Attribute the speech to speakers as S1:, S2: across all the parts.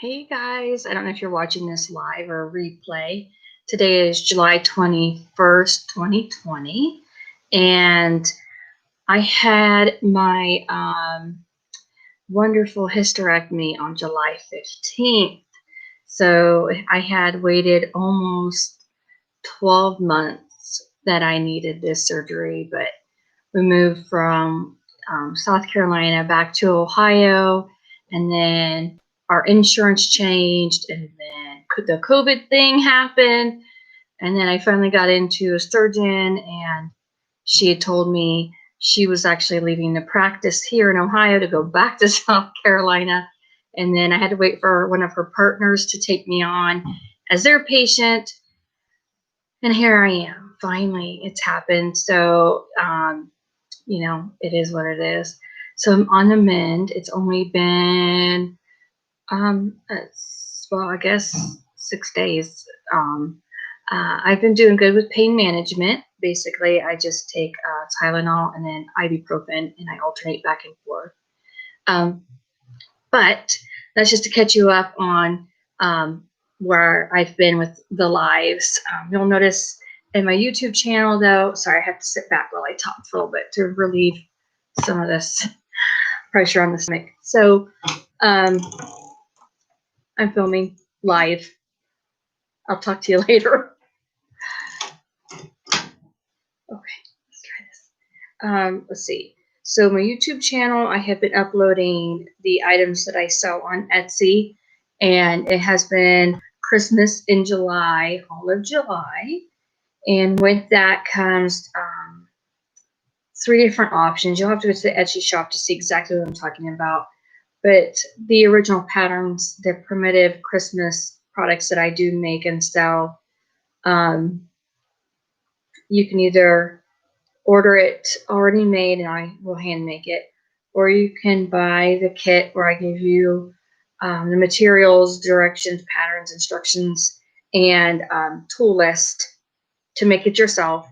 S1: Hey guys, I don't know if you're watching this live or replay. Today is July 21st, 2020, and I had my wonderful hysterectomy on July 15th. So I had waited almost 12 months that I needed this surgery, but we moved from South Carolina back to Ohio, and then our insurance changed, and then the COVID thing happened, and then I finally got into a surgeon, and she had told me she was actually leaving the practice here in Ohio to go back to South Carolina, and then I had to wait for one of her partners to take me on as their patient, and here I am. Finally, it's happened. So, it is what it is. So I'm on the mend. It's only been, I guess 6 days. I've been doing good with pain management. Basically, I just take Tylenol and then ibuprofen, and I alternate back and forth. But that's just to catch you up on where I've been with the lives. You'll notice in my YouTube channel, though, sorry, I have to sit back while I talk for a little bit to relieve some of this pressure on the stomach. So I'm filming live. I'll talk to you later. Okay, let's try this. Let's see. So my YouTube channel, I have been uploading the items that I sell on Etsy, and it has been Christmas in July, all of July. And with that comes 3 different options. You'll have to go to the Etsy shop to see exactly what I'm talking about. But the original patterns, the primitive Christmas products that I do make and sell, you can either order it already made and I will hand make it, or you can buy the kit where I give you the materials, directions, patterns, instructions, and tool list to make it yourself.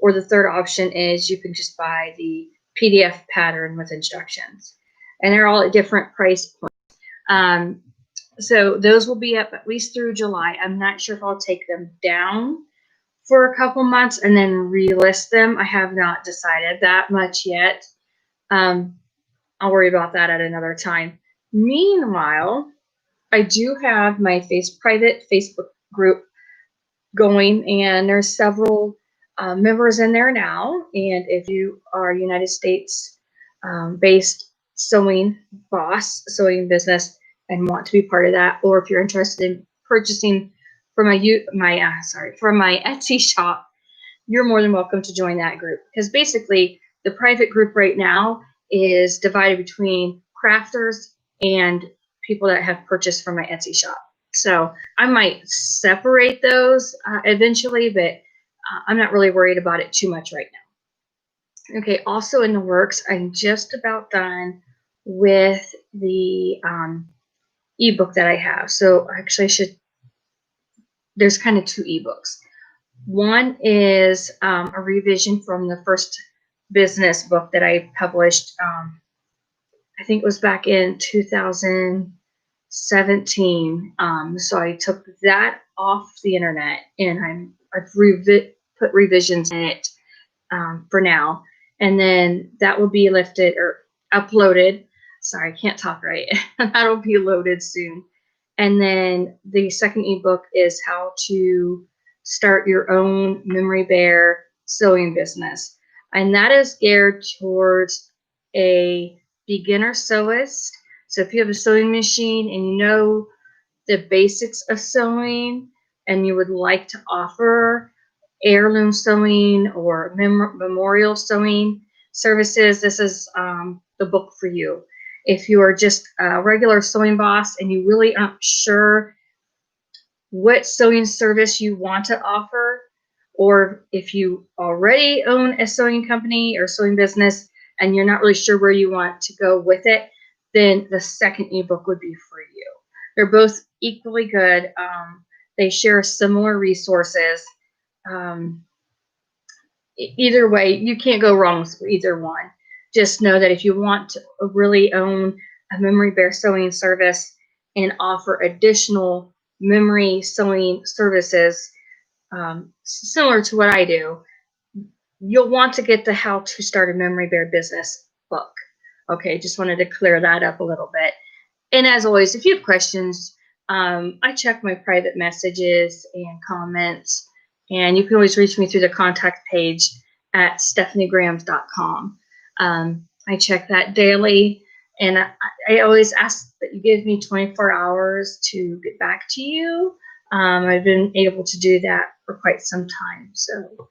S1: Or the third option is you can just buy the PDF pattern with instructions. And they're all at different price points. So those will be up at least through July. I'm not sure if I'll take them down for a couple months and then relist them. I have not decided that much yet. I'll worry about that at another time. Meanwhile, I do have my private Facebook group going, and there's several members in there now. And if you are a United States based sewing business and want to be part of that, or if you're interested in purchasing from my Etsy shop, you're more than welcome to join that group, because basically the private group right now is divided between crafters and people that have purchased from my Etsy shop. So I might separate those eventually, but I'm not really worried about it too much right now. Okay, also in the works, I'm just about done with the ebook that I have. So actually there's kind of 2 ebooks. One is a revision from the first business book that I published. I think it was back in 2017. So I took that off the internet, and I've put revisions in it for now. And then that will be lifted or uploaded. Sorry, I can't talk right. That'll be loaded soon. And then the second ebook is how to start your own memory bear sewing business. And that is geared towards a beginner sewist. So if you have a sewing machine and you know the basics of sewing and you would like to offer heirloom sewing or memorial sewing services, this is the book for you. If you are just a regular sewing boss and you really aren't sure what sewing service you want to offer, or if you already own a sewing company or sewing business and you're not really sure where you want to go with it, then the second ebook would be for you. They're both equally good. They share similar resources. Either way, you can't go wrong with either one. Just know that if you want to really own a memory bear sewing service and offer additional memory sewing services similar to what I do, you'll want to get the How to Start a Memory Bear Business book. Okay, just wanted to clear that up a little bit. And as always, if you have questions, I check my private messages and comments, and you can always reach me through the contact page at stephaniegrams.com. I check that daily, and I always ask that you give me 24 hours to get back to you. I've been able to do that for quite some time. So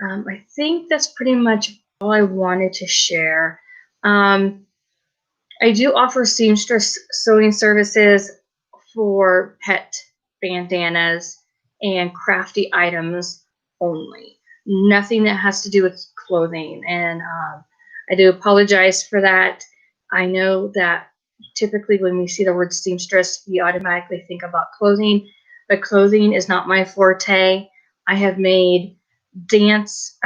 S1: I think that's pretty much all I wanted to share. I do offer seamstress sewing services for pet bandanas and crafty items only. Nothing that has to do with clothing. And I do apologize for that. I know that typically when we see the word seamstress, we automatically think about clothing, but clothing is not my forte. I have made dance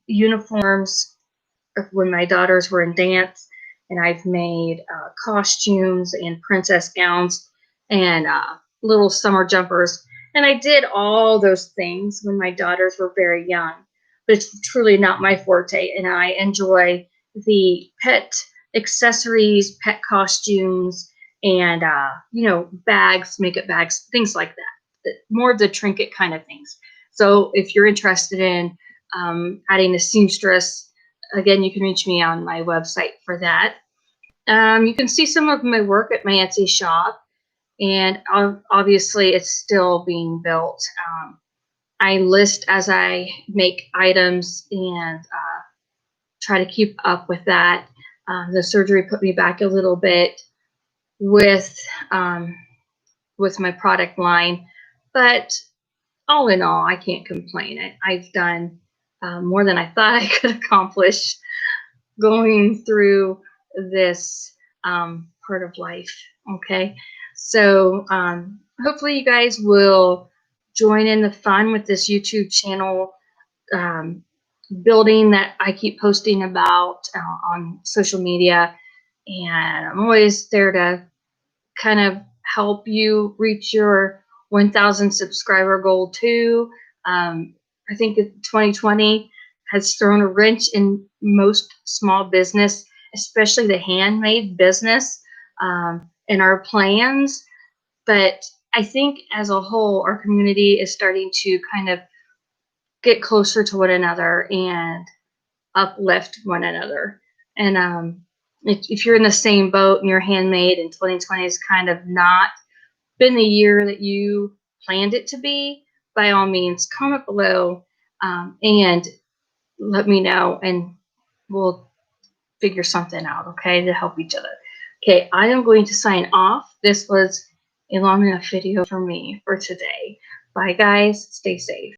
S1: uniforms when my daughters were in dance, and I've made costumes and princess gowns and little summer jumpers. And I did all those things when my daughters were very young, but it's truly not my forte. And I enjoy the pet accessories, pet costumes, and bags, makeup bags, things like that. More of the trinket kind of things. So if you're interested in adding a seamstress, again, you can reach me on my website for that. You can see some of my work at my Etsy shop, and obviously it's still being built. I list as I make items and try to keep up with that. The surgery put me back a little bit with my product line, but all in all, I can't complain. I've done more than I thought I could accomplish going through this part of life. Okay, so hopefully you guys will join in the fun with this YouTube channel building that I keep posting about on social media, and I'm always there to kind of help you reach your 1,000 subscriber goal too. I think 2020 has thrown a wrench in most small business, especially the handmade business, in our plans. But I think as a whole, our community is starting to kind of get closer to one another and uplift one another. And if you're in the same boat and you're handmade and 2020 is kind of not been the year that you planned it to be, by all means, comment below and let me know, and we'll figure something out, okay, to help each other. Okay, I am going to sign off. This was a long enough video for me for today. Bye, guys. Stay safe.